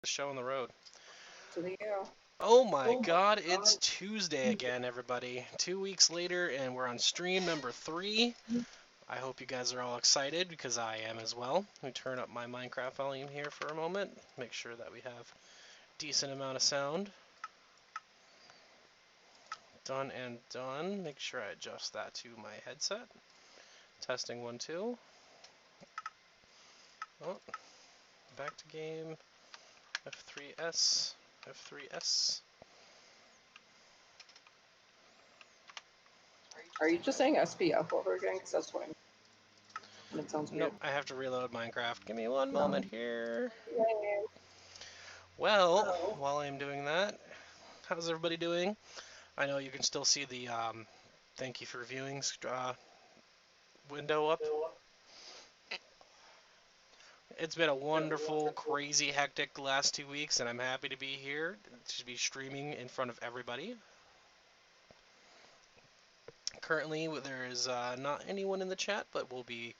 Show on the road. To the air. Oh my god, it's Tuesday again, everybody. 2 weeks later, and we're on stream number 3. I hope you guys are all excited because I am as well. Let me turn up my Minecraft volume here for a moment. Make sure that we have decent amount of sound. Done and done. Make sure I adjust that to my headset. Testing 1, 2. Oh, back to game. F3S. F3S. Are you just saying SPF over again? Because that's what it sounds weird. Nope, I have to reload Minecraft. Give me one moment here. Yay. Well, while I'm doing that, how's everybody doing? I know you can still see the thank you for viewing window up. It's been a wonderful, crazy, hectic last 2 weeks, and I'm happy to be here to be streaming in front of everybody. Currently, there is not anyone in the chat, but we'll be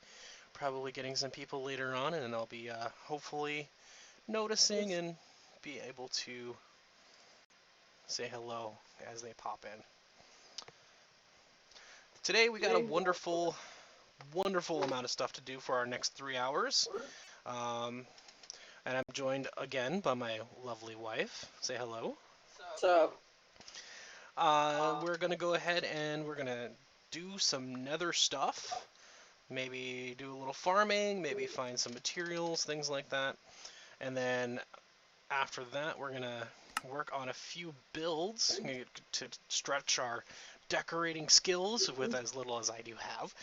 probably getting some people later on, and I'll be hopefully noticing and be able to say hello as they pop in. Today we got a wonderful amount of stuff to do for our next 3 hours. And I'm joined again by my lovely wife. Say hello. So, We're going to go ahead and we're going to do some nether stuff. Maybe do a little farming, maybe find some materials, things like that. And then after that, we're going to work on a few builds to stretch our decorating skills with as little as I do have.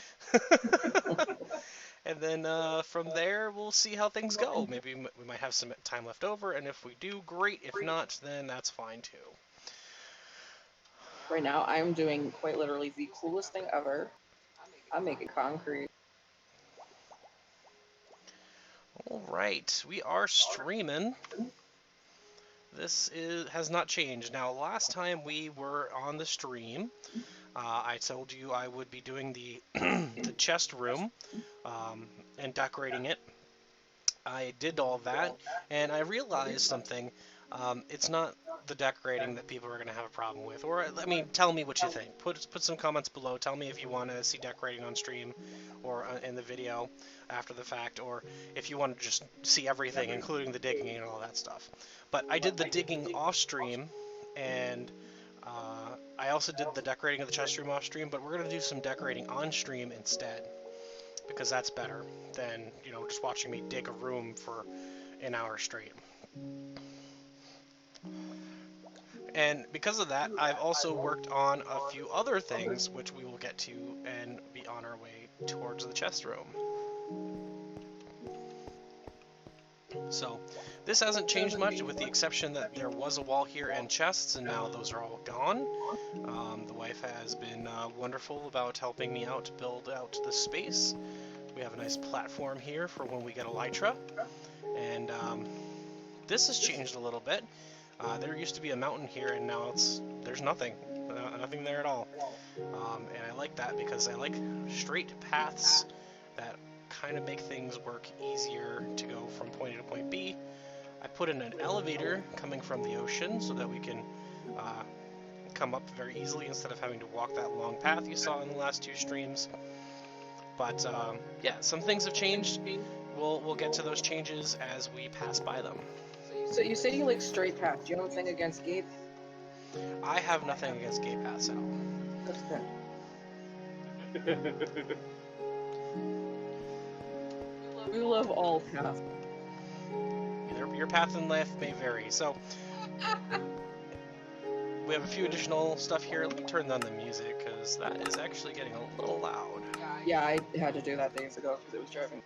And then from there, we'll see how things go. Maybe we might have some time left over, and if we do, great. If not, then that's fine too. right now, I'm doing quite literally the coolest thing ever. I'm making concrete. All right, we are streaming. This has not changed. Now, last time we were on the stream, I told you I would be doing the the chest room and decorating it. I did all that, and I realized something. It's not the decorating that people are going to have a problem with. Or, I mean, tell me what you think. Put some comments below. Tell me if you want to see decorating on stream or in the video after the fact, or if you want to just see everything, including the digging and all that stuff. But I did the digging off stream, and I also did the decorating of the chest room off stream, but we're going to do some decorating on stream instead, because that's better than, you know, just watching me dig a room for an hour straight. And because of that, I've also worked on a few other things, which we will get to and be on our way towards the chest room. So, this hasn't changed much, with the exception that there was a wall here and chests, and now those are all gone. The wife has been wonderful about helping me out to build out the space. We have a nice platform here for when we get Elytra, and this has changed a little bit. There used to be a mountain here, and now there's nothing there at all. And I like that because I like straight paths that kind of make things work easier to go from point A to point B. I put in an elevator coming from the ocean so that we can come up very easily instead of having to walk that long path you saw in the last 2 streams. But yeah, some things have changed. We'll get to those changes as we pass by them. So you say you like straight paths. Do you have anything against gate? I have nothing against gate paths at all. That's good. We love all paths. Your path in life may vary. So we have a few additional stuff here. Let me turn down the music because that is actually getting a little loud. Yeah, I had to do that days ago because it was driving.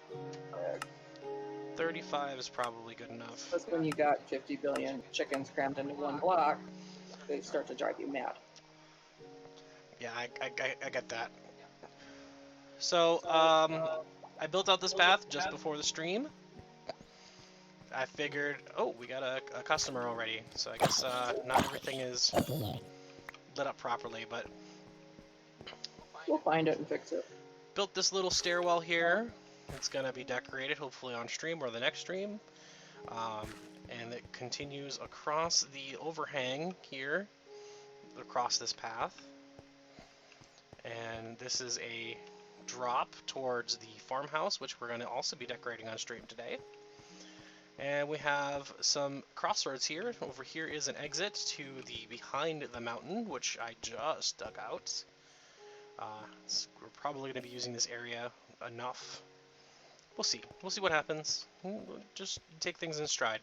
35 is probably good enough. That's when you got 50 billion chickens crammed into one block. They start to drive you mad. Yeah, I get that. So, I built out this path just before the stream. I figured, oh, we got a customer already, so I guess not everything is lit up properly, but We'll find it and fix it. built this little stairwell here. It's gonna be decorated, hopefully on stream or the next stream. and it continues across the overhang here, across this path. And this is a drop towards the farmhouse, which we're going to also be decorating on stream today. And we have some crossroads here. Over here is an exit to the behind the mountain, which I just dug out. We're probably going to be using this area enough. We'll see. We'll see what happens. We'll just take things in stride.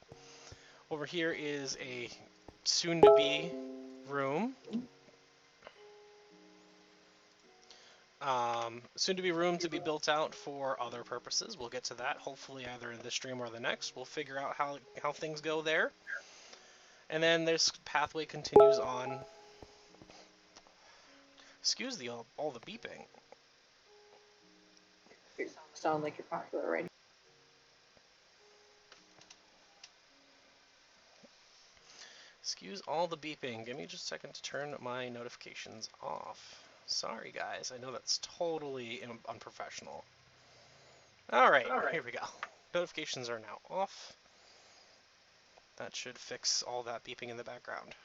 Over here is a soon-to-be room. Soon-to-be room to be built out for other purposes. We'll get to that, hopefully either in this stream or the next. We'll figure out how things go there. And then this pathway continues on. Excuse all the beeping. You sound like you're popular right now. Excuse all the beeping. Give me just a second to turn my notifications off. Sorry, guys. I know that's totally unprofessional. All right, here we go. Notifications are now off. That should fix all that beeping in the background.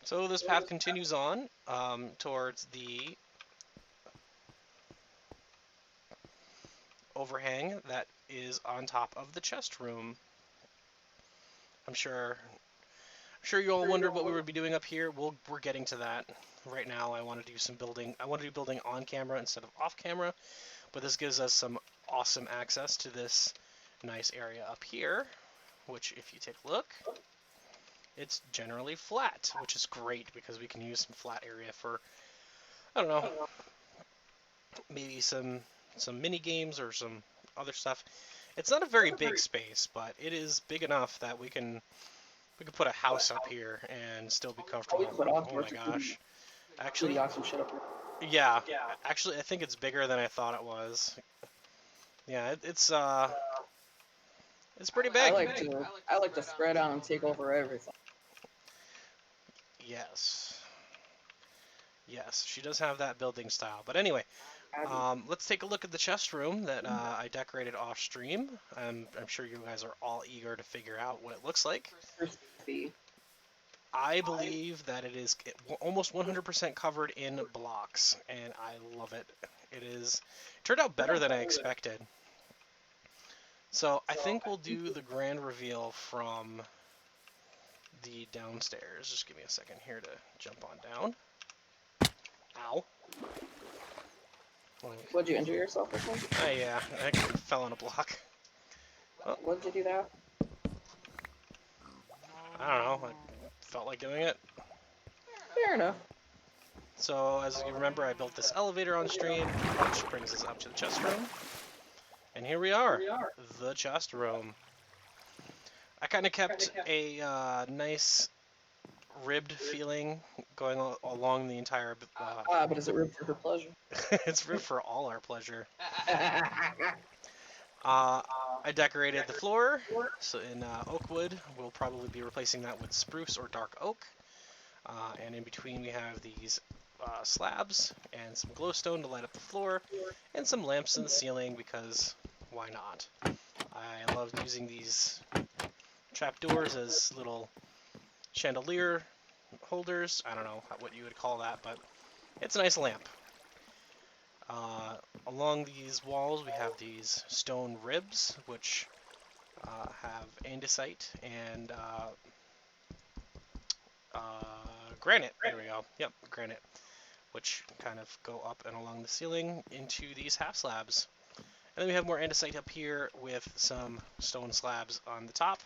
So this path continues on towards the overhang that is on top of the chest room. I'm sure you all wonder what we would be doing up here. We're getting to that. Right now I want to do some building. I want to do building on camera instead of off camera, but this gives us some awesome access to this nice area up here, which if you take a look, it's generally flat, which is great because we can use some flat area for, I don't know, maybe some mini games or some other stuff. It's not a very big space, but it is big enough that we can put a house up here and still be comfortable. Oh my gosh. Actually, yeah. Actually, I think it's bigger than I thought it was. Yeah, it's pretty big. I like to spread out and take over everything. Yes. Yes, she does have that building style. But anyway, let's take a look at the chest room that I decorated off stream. I'm sure you guys are all eager to figure out what it looks like. I believe that it is almost 100% covered in blocks, and I love it. It turned out better than I expected. So I think we'll do the grand reveal from the downstairs. Just give me a second here to jump on down. Ow. Would you injure yourself or something? Yeah, I fell on a block. Oh. What did you do that? I don't know. I felt like doing it. Fair enough. So, as you remember, I built this elevator on stream, which brings us up to the chest room. And here we are, the chest room. I kind of kept a nice ribbed feeling going along the entire... but is it ribbed for her pleasure? It's ribbed for all our pleasure. I decorated the floor so in oak wood. We'll probably be replacing that with spruce or dark oak. And in between we have these slabs and some glowstone to light up the floor, and some lamps in the ceiling because why not? I love using these trapdoors as little chandelier holders. I don't know what you would call that, but it's a nice lamp. Along these walls we have these stone ribs, which have andesite and granite. There we go. Yep, granite, which kind of go up and along the ceiling into these half slabs. And then we have more andesite up here with some stone slabs on the top,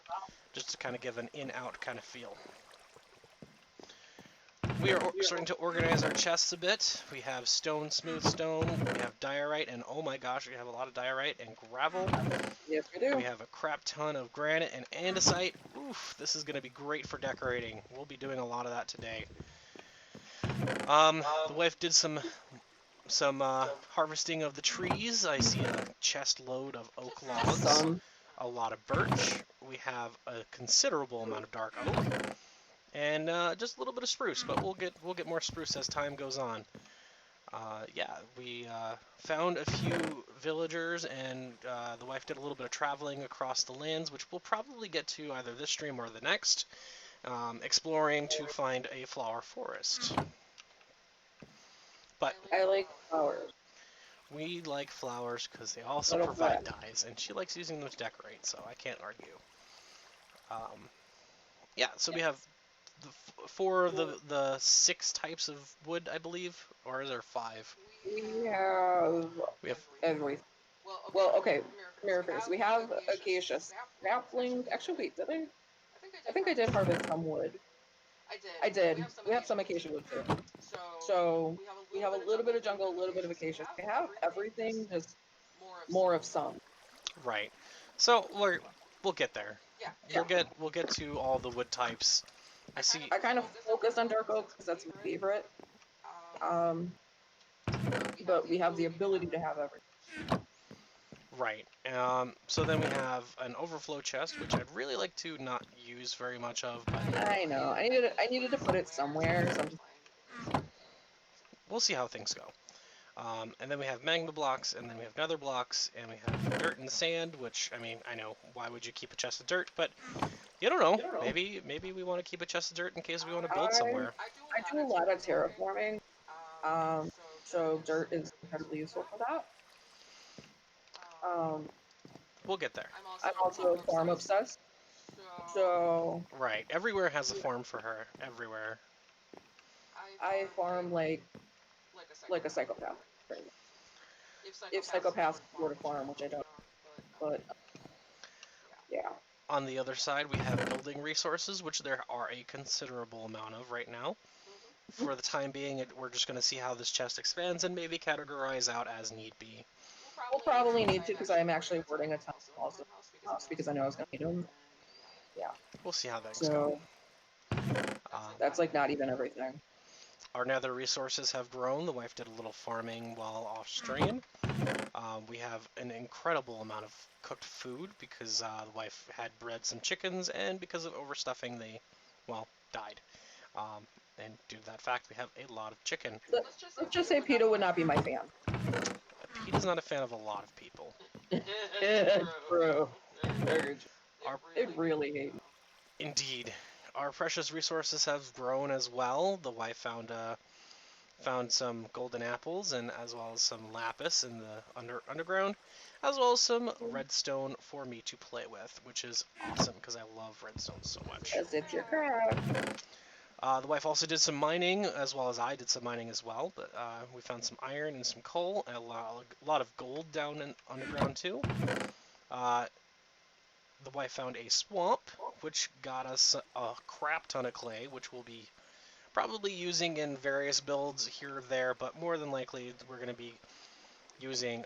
just to kind of give an in-out kind of feel. We are starting to organize our chests a bit. We have stone, smooth stone, we have diorite, and oh my gosh, we have a lot of diorite and gravel. Yes, we do. We have a crap ton of granite and andesite. Oof, this is going to be great for decorating. We'll be doing a lot of that today. The wife did some harvesting of the trees. I see a chest load of oak logs, a lot of birch. We have a considerable amount of dark oak, and just a little bit of spruce. But we'll get more spruce as time goes on. Yeah, we found a few villagers, and the wife did a little bit of traveling across the lands, which we'll probably get to either this stream or the next, exploring to find a flower forest. But I like flowers. we like flowers because they also Little provide flag. dyes, and she likes using them to decorate, so I can't argue. Um, yeah, so we have four of the six types of wood, I believe, or is there five? We have We have everything. Well, okay, Mirafers. We have acacia sapling. Actually, wait, did I? I think I did harvest some wood. I did. We have some acacia wood too. So we have a little bit of jungle, a little bit of acacia. We have everything, just more of some. right. So we'll get there. Yeah. We'll get to all the wood types. I see. I kind of focused on dark oak because that's my favorite. Um, but we have the ability to have everything. Right. So then we have an overflow chest, which I'd really like to not use very much of, but I know. I needed to put it somewhere. So I'm just, we'll see how things go. And then we have magma blocks, and then we have nether blocks, and we have dirt and sand, which, I mean, I know, why would you keep a chest of dirt? But you don't know. Maybe we want to keep a chest of dirt in case we want to build somewhere. I do a lot of terraforming. So dirt is incredibly useful for that. Um, We'll get there. I'm also farm obsessed. So Right. Everywhere has a farm for her. Everywhere. I farm like a psychopath. If psychopaths were to farm, which I don't, but yeah. On the other side, we have building resources, which there are a considerable amount of right now. For the time being, we're just going to see how this chest expands and maybe categorize out as need be. We'll probably need to because I'm actually wording a ton of also house because I know I was going to need them. Yeah. We'll see how things So go. that's like not even everything. Our nether resources have grown. The wife did a little farming while off stream. We have an incredible amount of cooked food because the wife had bred some chickens, and because of overstuffing, they, well, died. And due to that fact, we have a lot of chicken. Let's just say PETA would not be my fan. Pete's not a fan of a lot of people. Bro. Our, It really hate me. indeed. Our precious resources have grown as well. The wife found some golden apples and as well as some lapis in the underground, as well as some redstone for me to play with, which is awesome because I love redstone so much. As if you're crap. The wife also did some mining, as well as I did some mining as well, but we found some iron and some coal, and a lot of gold down in underground too. The wife found a swamp, which got us a crap ton of clay, which we'll be probably using in various builds here or there, but more than likely we're going to be using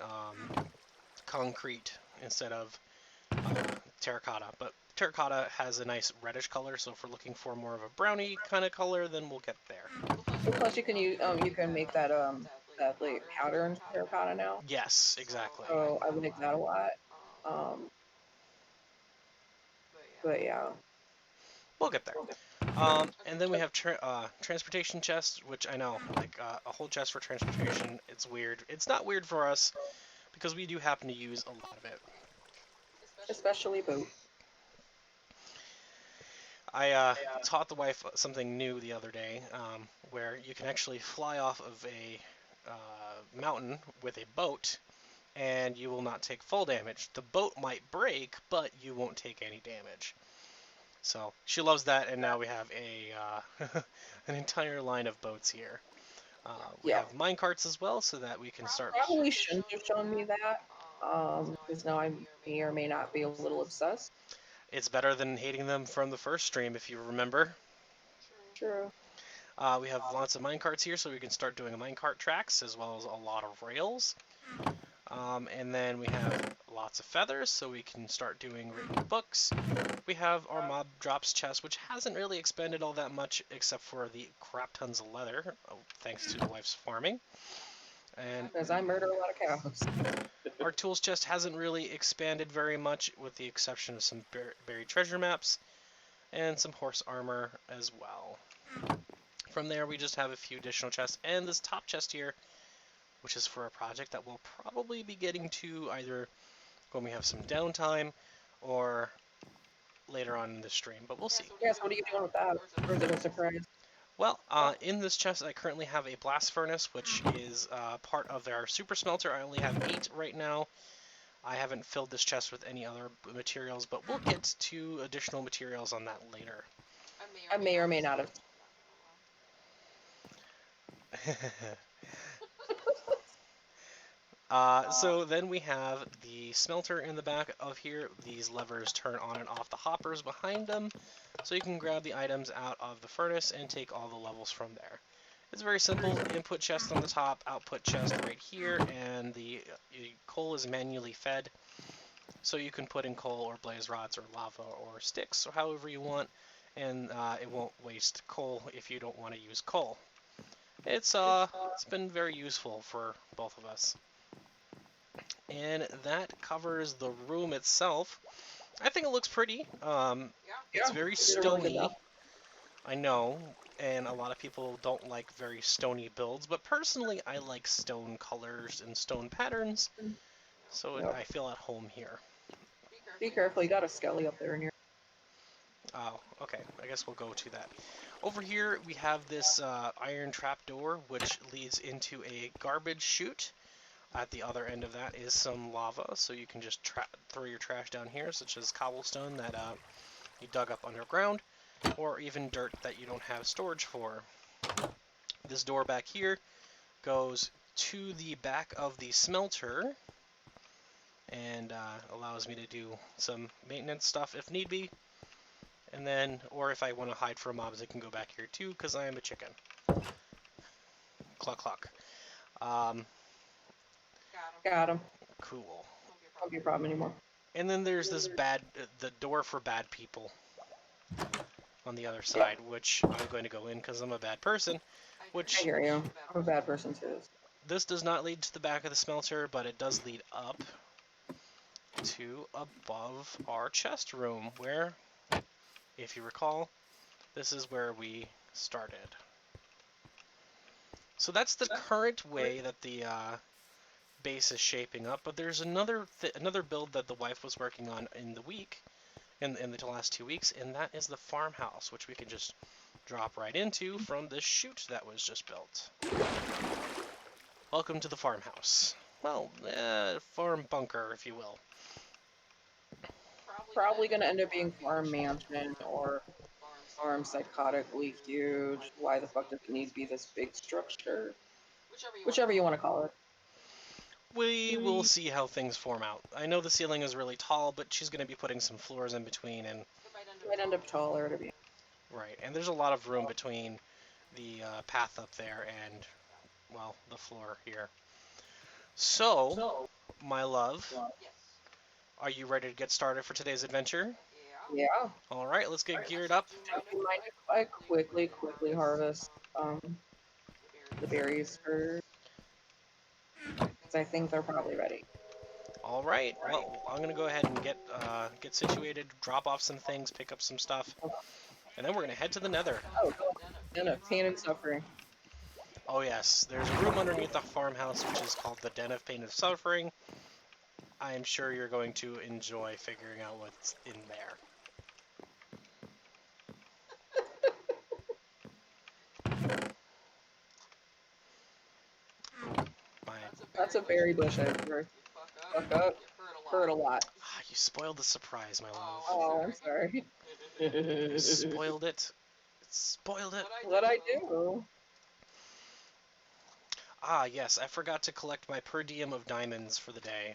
concrete instead of terracotta. But terracotta has a nice reddish color, so if we're looking for more of a brownie kind of color, then we'll get there. Plus you can make that like pattern terracotta now. Yes, exactly. So I like that a lot. But yeah. We'll get there. And then we have transportation chests, which I know, like a whole chest for transportation. It's weird. It's not weird for us because we do happen to use a lot of it. Especially boot. I taught the wife something new the other day, where you can actually fly off of a mountain with a boat, and you will not take full damage. The boat might break, but you won't take any damage. So she loves that, and now we have a an entire line of boats here. We have minecarts as well, so that we can start. Probably shouldn't have shown me that, because now I may or may not be a little obsessed. It's better than hating them from the first stream, if you remember. True. We have lots of minecarts here, so we can start doing minecart tracks, as well as a lot of rails. And then we have lots of feathers, so we can start doing written books. We have our mob drops chest, which hasn't really expanded all that much, except for the crap tons of leather, thanks to the wife's farming. And because I murder a lot of cows. Our tools chest hasn't really expanded very much, with the exception of some buried treasure maps and some horse armor as well. From there, we just have a few additional chests, and this top chest here which is for a project that we'll probably be getting to either when we have some downtime or later on in the stream, but we'll see. Yes, what are you doing with that? Or is it a surprise? Well, in this chest I currently have a blast furnace, which is part of our super smelter. I only have 8 right now. I haven't filled this chest with any other materials, but we'll get to additional materials on that later. I may or may not have. So then we have the smelter in the back of here. These levers turn on and off the hoppers behind them, so you can grab the items out of the furnace and take all the levels from there. It's very simple. Input chest on the top, output chest right here, and the coal is manually fed. So you can put in coal or blaze rods or lava or sticks or however you want, and it won't waste coal if you don't want to use coal. It's been very useful for both of us. And that covers the room itself. I think it looks pretty. It's very stony. I know, and a lot of people don't like very stony builds, but personally I like stone colors and stone patterns, so I feel at home here. Be careful, you got a skelly up there in your... Oh, okay. I guess we'll go to that. Over here we have this iron trapdoor, which leads into a garbage chute. At the other end of that is some lava, so you can just throw your trash down here, such as cobblestone that you dug up underground, or even dirt that you don't have storage for. This door back here goes to the back of the smelter, and allows me to do some maintenance stuff if need be. And then, or if I want to hide from mobs, I can go back here too, because I am a chicken. Cluck cluck. Got him. Cool. Won't be a problem anymore. And then there's this the door for bad people on the other side, which I'm going to go in because I'm a bad person. Which I hear you. I'm a bad person too. This does not lead to the back of the smelter, but it does lead up to above our chest room, where, if you recall, this is where we started. So that's the current way that the base is shaping up, but there's another build that the wife was working on in the week, in the last 2 weeks, and that is the farmhouse, which we can just drop right into from this chute that was just built. Welcome to the farmhouse. Well, farm bunker, if you will. Probably gonna end up being farm mansion or farm psychotically huge. Why the fuck does it need to be this big structure? Whichever you want to call it. We will see how things form out. I know the ceiling is really tall, but she's going to be putting some floors in between, and it might end up taller to be. Right, and there's a lot of room between the path up there and, well, the floor here. So, my love, are you ready to get started for today's adventure? Yeah. All right, let's get geared up. Do you mind if I quickly harvest the berries first? I think they're probably ready. All right. Well, I'm gonna go ahead and get situated, drop off some things, pick up some stuff, and then we're gonna head to the Nether. Oh, Den of Pain and Suffering. Oh yes, there's a room underneath the farmhouse which is called the Den of Pain and Suffering. I am sure you're going to enjoy figuring out what's in there. That's a berry bush I threw. Fuck up. Hurt a lot. Ah, you spoiled the surprise, my love. Oh, I'm sorry. You spoiled it. Spoiled it. What'd I do? Ah, yes, I forgot to collect my per diem of diamonds for the day.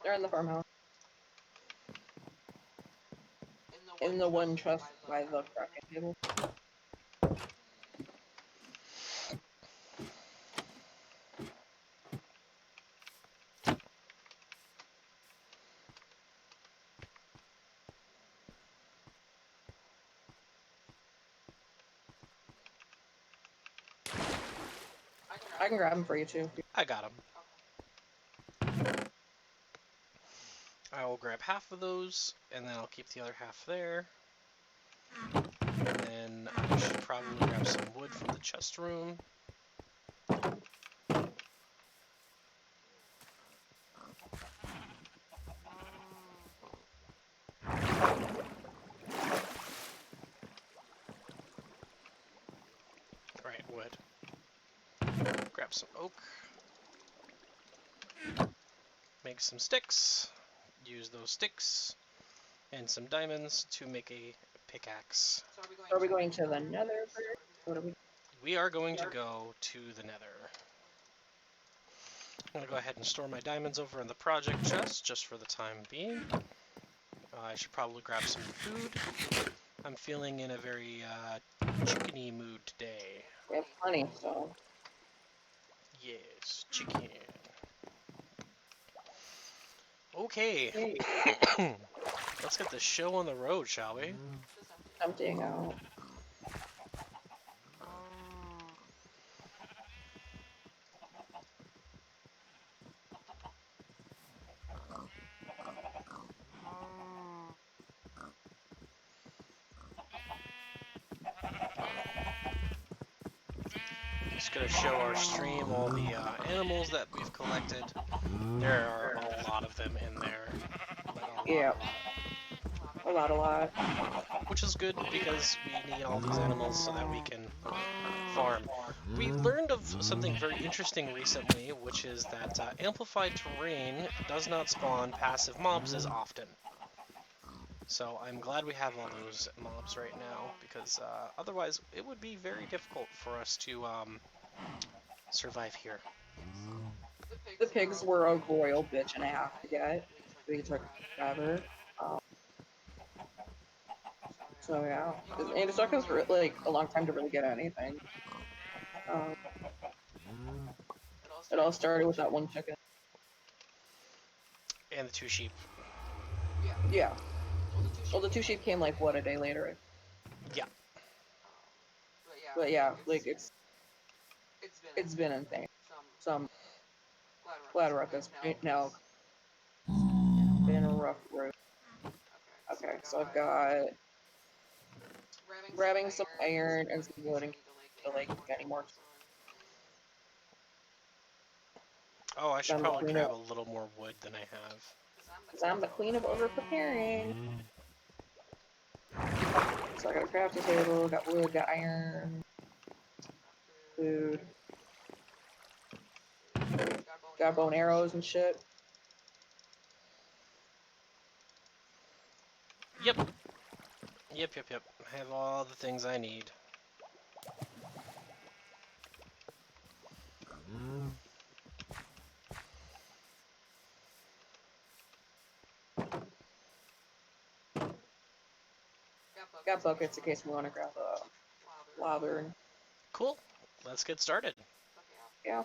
They're in the farmhouse. In the one chest by the crafting table. I can grab them for you too. I got them. I will grab half of those, and then I'll keep the other half there. And then I should probably grab some wood from the chest room. Alright, wood. Grab some oak. Make some sticks. Use those sticks and some diamonds to make a pickaxe. Are we going to the nether first? What are we? We are going to go to the nether. I'm going to go ahead and store my diamonds over in the project chest, just for the time being. I should probably grab some food. I'm feeling in a very chickeny mood today. We have plenty, so. Yes, chicken. Okay. Let's get the show on the road, shall we? Emptying out. Just gonna show our stream all the animals that we've collected. There are a lot of them in there. Yeah. A lot. Which is good because we need all these animals so that we can farm. We learned of something very interesting recently, which is that amplified terrain does not spawn passive mobs as often. So I'm glad we have all those mobs right now, because otherwise it would be very difficult for us to survive here. The pigs were a royal bitch and a half to get. We took forever. So yeah, and it took us like a long time to really get anything. It all started with that one chicken. And the 2 sheep. Yeah. Well, the 2 sheep came like what, a day later? Yeah. But yeah, like it's been insane. Some Flat Ruckus now been a rough road. Okay, so I've got grabbing some iron and some wood and to like getting more. Oh, I should probably grab a little more wood than I have. Because I'm the queen of over preparing. So I got a crafting table, got wood, got iron, food, got bow and arrows and shit. Yep. I have all the things I need. Got buckets in case we want to grab a lather. Cool. Let's get started. Yeah.